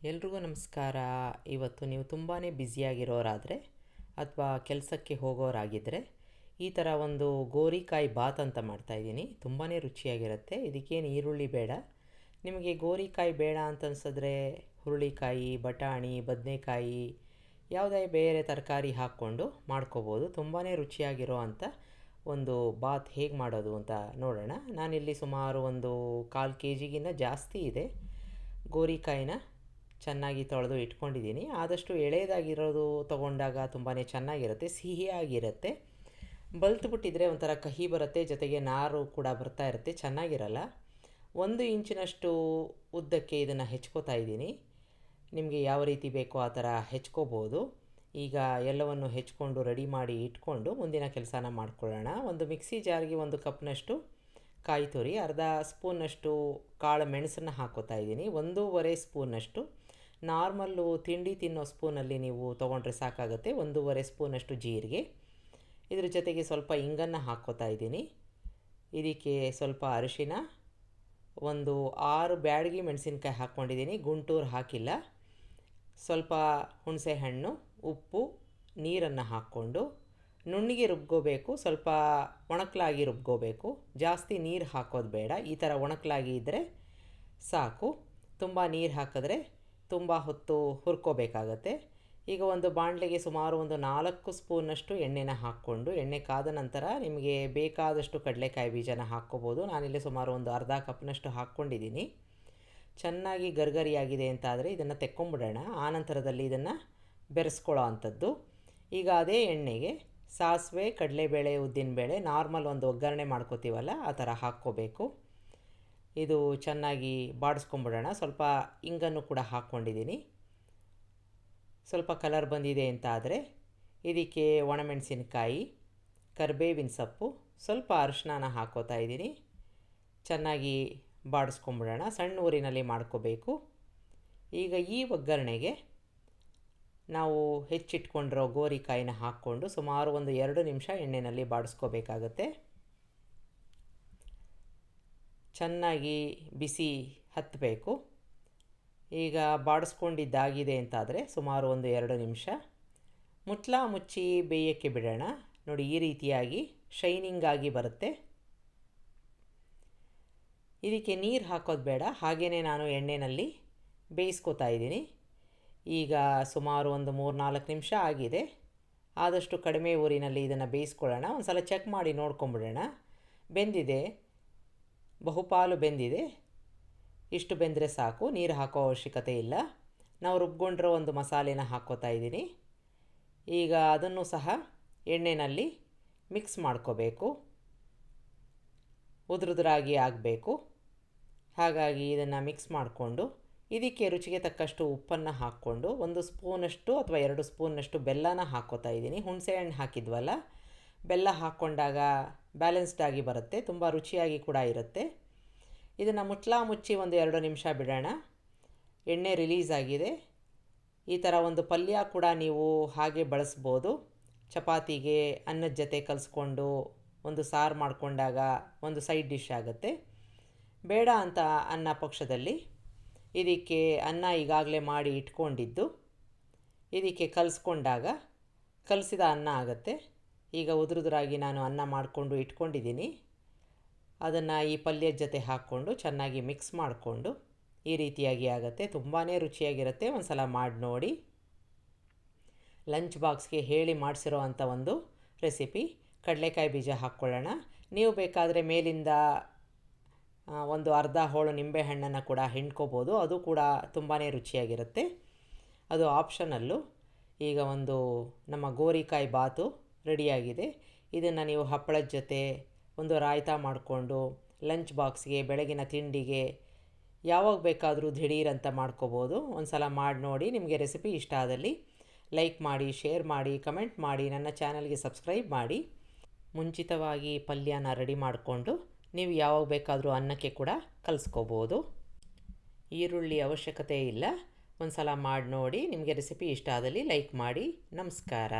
ಎಲ್ರಿಗೂ ನಮಸ್ಕಾರ. ಇವತ್ತು ನೀವು ತುಂಬಾ ಬ್ಯುಸಿಯಾಗಿರೋರಾದರೆ ಅಥವಾ ಕೆಲಸಕ್ಕೆ ಹೋಗೋರಾಗಿದ್ದರೆ ಈ ಥರ ಒಂದು ಗೋರಿಕಾಯಿ ಬಾತ್ ಅಂತ ಮಾಡ್ತಾಯಿದ್ದೀನಿ. ತುಂಬಾ ರುಚಿಯಾಗಿರುತ್ತೆ. ಇದಕ್ಕೇನು ಈರುಳ್ಳಿ ಬೇಡ. ನಿಮಗೆ ಗೋರಿಕಾಯಿ ಬೇಡ ಅಂತ ಅನ್ಸಿದ್ರೆ ಹುರುಳಿಕಾಯಿ, ಬಟಾಣಿ, ಬದನೆಕಾಯಿ ಯಾವುದೇ ಬೇರೆ ತರಕಾರಿ ಹಾಕ್ಕೊಂಡು ಮಾಡ್ಕೋಬೋದು. ತುಂಬಾ ರುಚಿಯಾಗಿರೋ ಅಂಥ ಒಂದು ಬಾತ್ ಹೇಗೆ ಮಾಡೋದು ಅಂತ ನೋಡೋಣ. ನಾನಿಲ್ಲಿ ಸುಮಾರು ಒಂದು 1/4 kg ಜಾಸ್ತಿ ಇದೆ ಗೋರಿಕಾಯಿನ ಚೆನ್ನಾಗಿ ತೊಳೆದು ಇಟ್ಕೊಂಡಿದ್ದೀನಿ. ಆದಷ್ಟು ಎಳೆದಾಗಿರೋದು ತೊಗೊಂಡಾಗ ತುಂಬಾ ಚೆನ್ನಾಗಿರುತ್ತೆ, ಸಿಹಿಯಾಗಿರುತ್ತೆ. ಬಲ್ತ್ಬಿಟ್ಟಿದ್ರೆ ಒಂಥರ ಕಹಿ ಬರುತ್ತೆ, ಜೊತೆಗೆ ನಾರು ಕೂಡ ಬರ್ತಾ ಇರುತ್ತೆ, ಚೆನ್ನಾಗಿರಲ್ಲ. 1 ಇಂಚಿನಷ್ಟು ಉದ್ದಕ್ಕೆ ಇದನ್ನು ಹೆಚ್ಕೋತಾ ಇದ್ದೀನಿ. ನಿಮಗೆ ಯಾವ ರೀತಿ ಬೇಕೋ ಆ ಥರ ಹೆಚ್ಕೋಬೋದು. ಈಗ ಎಲ್ಲವನ್ನು ಹೆಚ್ಕೊಂಡು ರೆಡಿ ಮಾಡಿ ಇಟ್ಕೊಂಡು ಮುಂದಿನ ಕೆಲಸನ ಮಾಡ್ಕೊಳ್ಳೋಣ. ಒಂದು ಮಿಕ್ಸಿ ಜಾರ್ಗೆ 1 ಕಪ್ನಷ್ಟು ಕಾಯಿ ತುರಿ, ಅರ್ಧ ಸ್ಪೂನ್ನಷ್ಟು ಕಾಳು ಮೆಣಸನ್ನು ಹಾಕ್ಕೋತಾ ಇದ್ದೀನಿ. 1.5 ಸ್ಪೂನಷ್ಟು ನಾರ್ಮಲ್ಲು ತಿಂಡಿ ತಿನ್ನೋ ಸ್ಪೂನಲ್ಲಿ ನೀವು ತೊಗೊಂಡ್ರೆ ಸಾಕಾಗುತ್ತೆ. 1.5 ಸ್ಪೂನಷ್ಟು ಜೀರಿಗೆ, ಇದ್ರ ಜೊತೆಗೆ ಸ್ವಲ್ಪ ಇಂಗನ್ನು ಹಾಕ್ಕೋತಾ ಇದ್ದೀನಿ. ಇದಕ್ಕೆ ಸ್ವಲ್ಪ ಅರಿಶಿನ, ಒಂದು 6 ಬ್ಯಾಡಗಿ ಮೆಣಸಿನ್ಕಾಯಿ ಹಾಕ್ಕೊಂಡಿದ್ದೀನಿ, ಗುಂಟೂರು ಹಾಕಿಲ್ಲ. ಸ್ವಲ್ಪ ಹುಣಸೆ ಹಣ್ಣು, ಉಪ್ಪು, ನೀರನ್ನು ಹಾಕ್ಕೊಂಡು ನುಣ್ಣಗೆ ರುಬ್ಕೋಬೇಕು. ಸ್ವಲ್ಪ ಒಣಕಲಾಗಿ ರುಬ್ಕೋಬೇಕು, ಜಾಸ್ತಿ ನೀರು ಹಾಕೋದು ಬೇಡ. ಈ ಥರ ಒಣಕಲಾಗಿ ಇದ್ದರೆ ಸಾಕು. ತುಂಬ ನೀರು ಹಾಕಿದ್ರೆ ತುಂಬ ಹೊತ್ತು ಹುರ್ಕೋಬೇಕಾಗತ್ತೆ. ಈಗ ಒಂದು ಬಾಣಲೆಗೆ ಸುಮಾರು ಒಂದು 4 ಸ್ಪೂನಷ್ಟು ಎಣ್ಣೆನ ಹಾಕ್ಕೊಂಡು, ಎಣ್ಣೆ ಕಾದ ನಂತರ ನಿಮಗೆ ಬೇಕಾದಷ್ಟು ಕಡಲೆಕಾಯಿ ಬೀಜನ ಹಾಕ್ಕೋಬೋದು. ನಾನಿಲ್ಲಿ ಸುಮಾರು ಒಂದು ಅರ್ಧ ಕಪ್ನಷ್ಟು ಹಾಕ್ಕೊಂಡಿದ್ದೀನಿ. ಚೆನ್ನಾಗಿ ಗರ್ಗರಿಯಾಗಿದೆ ಅಂತಾದರೆ ಇದನ್ನು ತೆಕ್ಕೊಂಬಿಡೋಣ. ಆನಂತರದಲ್ಲಿ ಇದನ್ನು ಬೆರೆಸ್ಕೊಳ್ಳೋ ಅಂಥದ್ದು. ಈಗ ಅದೇ ಎಣ್ಣೆಗೆ ಸಾಸಿವೆ, ಕಡಲೆಬೇಳೆ, ಉದ್ದಿನಬೇಳೆ ನಾರ್ಮಲ್ ಒಂದು ಒಗ್ಗರಣೆ ಮಾಡ್ಕೋತೀವಲ್ಲ ಆ ಥರ ಹಾಕ್ಕೋಬೇಕು. ಇದು ಚೆನ್ನಾಗಿ ಬಾಡಿಸ್ಕೊಂಬಿಡೋಣ. ಸ್ವಲ್ಪ ಇಂಗನ್ನು ಕೂಡ ಹಾಕ್ಕೊಂಡಿದ್ದೀನಿ. ಸ್ವಲ್ಪ ಕಲರ್ ಬಂದಿದೆ ಅಂತ ಆದರೆ ಇದಕ್ಕೆ ಒಣಮೆಣಸಿನಕಾಯಿ, ಕರಿಬೇವಿನ ಸೊಪ್ಪು, ಸ್ವಲ್ಪ ಅರಿಶಿನ ಹಾಕ್ಕೋತಾ ಇದ್ದೀನಿ. ಚೆನ್ನಾಗಿ ಬಾಡಿಸ್ಕೊಂಬಿಡೋಣ. ಸಣ್ಣ ಊರಿನಲ್ಲಿ ಮಾಡ್ಕೋಬೇಕು. ಈಗ ಈ ಒಗ್ಗರಣೆಗೆ ನಾವು ಹೆಚ್ಚಿಟ್ಕೊಂಡಿರೋ ಗೋರಿಕಾಯಿನ ಹಾಕ್ಕೊಂಡು ಸುಮಾರು ಒಂದು 2 ನಿಮಿಷ ಎಣ್ಣೆಯಲ್ಲಿ ಬಾಡಿಸ್ಕೋಬೇಕಾಗತ್ತೆ. ಚೆನ್ನಾಗಿ ಬಿಸಿ ಹತ್ತಬೇಕು. ಈಗ ಬಾಡಿಸ್ಕೊಂಡಿದ್ದಾಗಿದೆ ಅಂತಾದರೆ ಸುಮಾರು ಒಂದು 2 ನಿಮಿಷ ಮುಚ್ಚಿ ಬೇಯೋಕ್ಕೆ ಬಿಡೋಣ. ನೋಡಿ, ಈ ರೀತಿಯಾಗಿ ಶೈನಿಂಗ್ ಆಗಿ ಬರುತ್ತೆ. ಇದಕ್ಕೆ ನೀರು ಹಾಕೋದು ಬೇಡ, ಹಾಗೆಯೇ ನಾನು ಎಣ್ಣೆಯಲ್ಲಿ ಬೇಯಿಸ್ಕೋತಾ ಇದ್ದೀನಿ. ಈಗ ಸುಮಾರು ಒಂದು 3-4 ನಿಮಿಷ ಆಗಿದೆ. ಆದಷ್ಟು ಕಡಿಮೆ ಊರಿನಲ್ಲಿ ಇದನ್ನು ಬೇಯಿಸ್ಕೊಳ್ಳೋಣ. ಒಂದು ಸಲ ಚೆಕ್ ಮಾಡಿ ನೋಡ್ಕೊಂಬಿಡೋಣ. ಬೆಂದಿದೆ, ಬಹುಪಾಲು ಬೆಂದಿದೆ. ಇಷ್ಟು ಬೆಂದರೆ ಸಾಕು, ನೀರು ಹಾಕೋ ಅವಶ್ಯಕತೆ ಇಲ್ಲ. ನಾವು ರುಬ್ಕೊಂಡಿರೋ ಒಂದು ಮಸಾಲೆನ ಹಾಕ್ಕೋತಾ ಇದ್ದೀನಿ. ಈಗ ಅದನ್ನು ಸಹ ಎಣ್ಣೆಯಲ್ಲಿ ಮಿಕ್ಸ್ ಮಾಡ್ಕೋಬೇಕು. ಉದುರುದುರಾಗಿ ಆಗಬೇಕು. ಹಾಗಾಗಿ ಇದನ್ನು ಮಿಕ್ಸ್ ಮಾಡಿಕೊಂಡು ಇದಕ್ಕೆ ರುಚಿಗೆ ತಕ್ಕಷ್ಟು ಉಪ್ಪನ್ನು ಹಾಕ್ಕೊಂಡು 1 ಸ್ಪೂನಷ್ಟು ಅಥವಾ 2 ಸ್ಪೂನಷ್ಟು ಬೆಲ್ಲನ ಹಾಕ್ಕೋತಾ ಇದ್ದೀನಿ. ಹುಣಸೆ ಹಣ್ಣು ಹಾಕಿದ್ವಲ್ಲ, ಬೆಲ್ಲ ಹಾಕ್ಕೊಂಡಾಗ ಬ್ಯಾಲೆನ್ಸ್ಡ್ ಆಗಿ ಬರುತ್ತೆ, ತುಂಬ ರುಚಿಯಾಗಿ ಕೂಡ ಇರುತ್ತೆ. ಇದನ್ನು ಮುಚ್ಚಿ ಒಂದು 2 ನಿಮಿಷ ಬಿಡೋಣ. ಎಣ್ಣೆ ರಿಲೀಸ್ ಆಗಿದೆ. ಈ ಥರ ಒಂದು ಪಲ್ಯ ಕೂಡ ನೀವು ಹಾಗೆ ಬಳಸ್ಬೋದು. ಚಪಾತಿಗೆ ಅನ್ನದ ಜೊತೆ ಕಲಿಸ್ಕೊಂಡು ಒಂದು ಸಾರು ಮಾಡಿಕೊಂಡಾಗ ಒಂದು ಸೈಡ್ ಡಿಶ್ ಆಗುತ್ತೆ. ಬೇಡ ಅಂತ ಅನ್ನೋ ಪಕ್ಷದಲ್ಲಿ ಇದಕ್ಕೆ ಅನ್ನ ಈಗಾಗಲೇ ಮಾಡಿ ಇಟ್ಕೊಂಡಿದ್ದು ಇದಕ್ಕೆ ಕಲಿಸ್ಕೊಂಡಾಗ ಕಲಸಿದ ಅನ್ನ ಆಗುತ್ತೆ. ಈಗ ಉದುರುದುರಾಗಿ ನಾನು ಅನ್ನ ಮಾಡಿಕೊಂಡು ಇಟ್ಕೊಂಡಿದ್ದೀನಿ. ಅದನ್ನು ಈ ಪಲ್ಯದ ಜೊತೆ ಹಾಕ್ಕೊಂಡು ಚೆನ್ನಾಗಿ ಮಿಕ್ಸ್ ಮಾಡಿಕೊಂಡು ಈ ರೀತಿಯಾಗಿ ಆಗುತ್ತೆ. ತುಂಬಾ ರುಚಿಯಾಗಿರುತ್ತೆ. ಒಂದು ಸಲ ಮಾಡಿ ನೋಡಿ. ಲಂಚ್ ಬಾಕ್ಸ್ಗೆ ಹೇಳಿ ಮಾಡಿಸಿರೋ ಅಂಥ ಒಂದು ರೆಸಿಪಿ. ಕಡಲೆಕಾಯಿ ಬೀಜ ಹಾಕ್ಕೊಳ್ಳೋಣ. ನೀವು ಬೇಕಾದರೆ ಮೇಲಿಂದ ಒಂದು ಅರ್ಧ ಹೋಳು ನಿಂಬೆಹಣ್ಣನ್ನು ಕೂಡ ಹಿಂಡ್ಕೋಬೋದು, ಅದು ಕೂಡ ತುಂಬಾ ರುಚಿಯಾಗಿರುತ್ತೆ. ಅದು ಆಪ್ಷನಲ್ಲು. ಈಗ ಒಂದು ನಮ್ಮ ಗೋರಿಕಾಯಿ ಬಾತು ರೆಡಿಯಾಗಿದೆ. ಇದನ್ನು ನೀವು ಹಪ್ಪಳದ ಜೊತೆ ಒಂದು ರಾಯ್ತ ಮಾಡಿಕೊಂಡು ಲಂಚ್ ಬಾಕ್ಸ್ಗೆ, ಬೆಳಗಿನ ತಿಂಡಿಗೆ ಯಾವಾಗ ಬೇಕಾದರೂ ದಿಢೀರಂತ ಮಾಡ್ಕೋಬೋದು. ಒಂದು ಸಲ ಮಾಡಿ ನೋಡಿ. ನಿಮಗೆ ರೆಸಿಪಿ ಇಷ್ಟ ಆದಲ್ಲಿ ಲೈಕ್ ಮಾಡಿ, ಶೇರ್ ಮಾಡಿ, ಕಮೆಂಟ್ ಮಾಡಿ, ನನ್ನ ಚಾನಲ್ಗೆ ಸಬ್ಸ್ಕ್ರೈಬ್ ಮಾಡಿ. ಮುಂಚಿತವಾಗಿ ಪಲ್ಯನ ರೆಡಿ ಮಾಡಿಕೊಂಡು ನೀವು ಯಾವಾಗ ಬೇಕಾದರೂ ಅನ್ನಕ್ಕೆ ಕೂಡ ಕಲಿಸ್ಕೋಬೋದು. ಈರುಳ್ಳಿ ಅವಶ್ಯಕತೆ ಇಲ್ಲ. ಒಂದು ಸಲ ಮಾಡಿ ನೋಡಿ. ನಿಮಗೆ ರೆಸಿಪಿ ಇಷ್ಟ ಆದಲ್ಲಿ ಲೈಕ್ ಮಾಡಿ. ನಮಸ್ಕಾರ.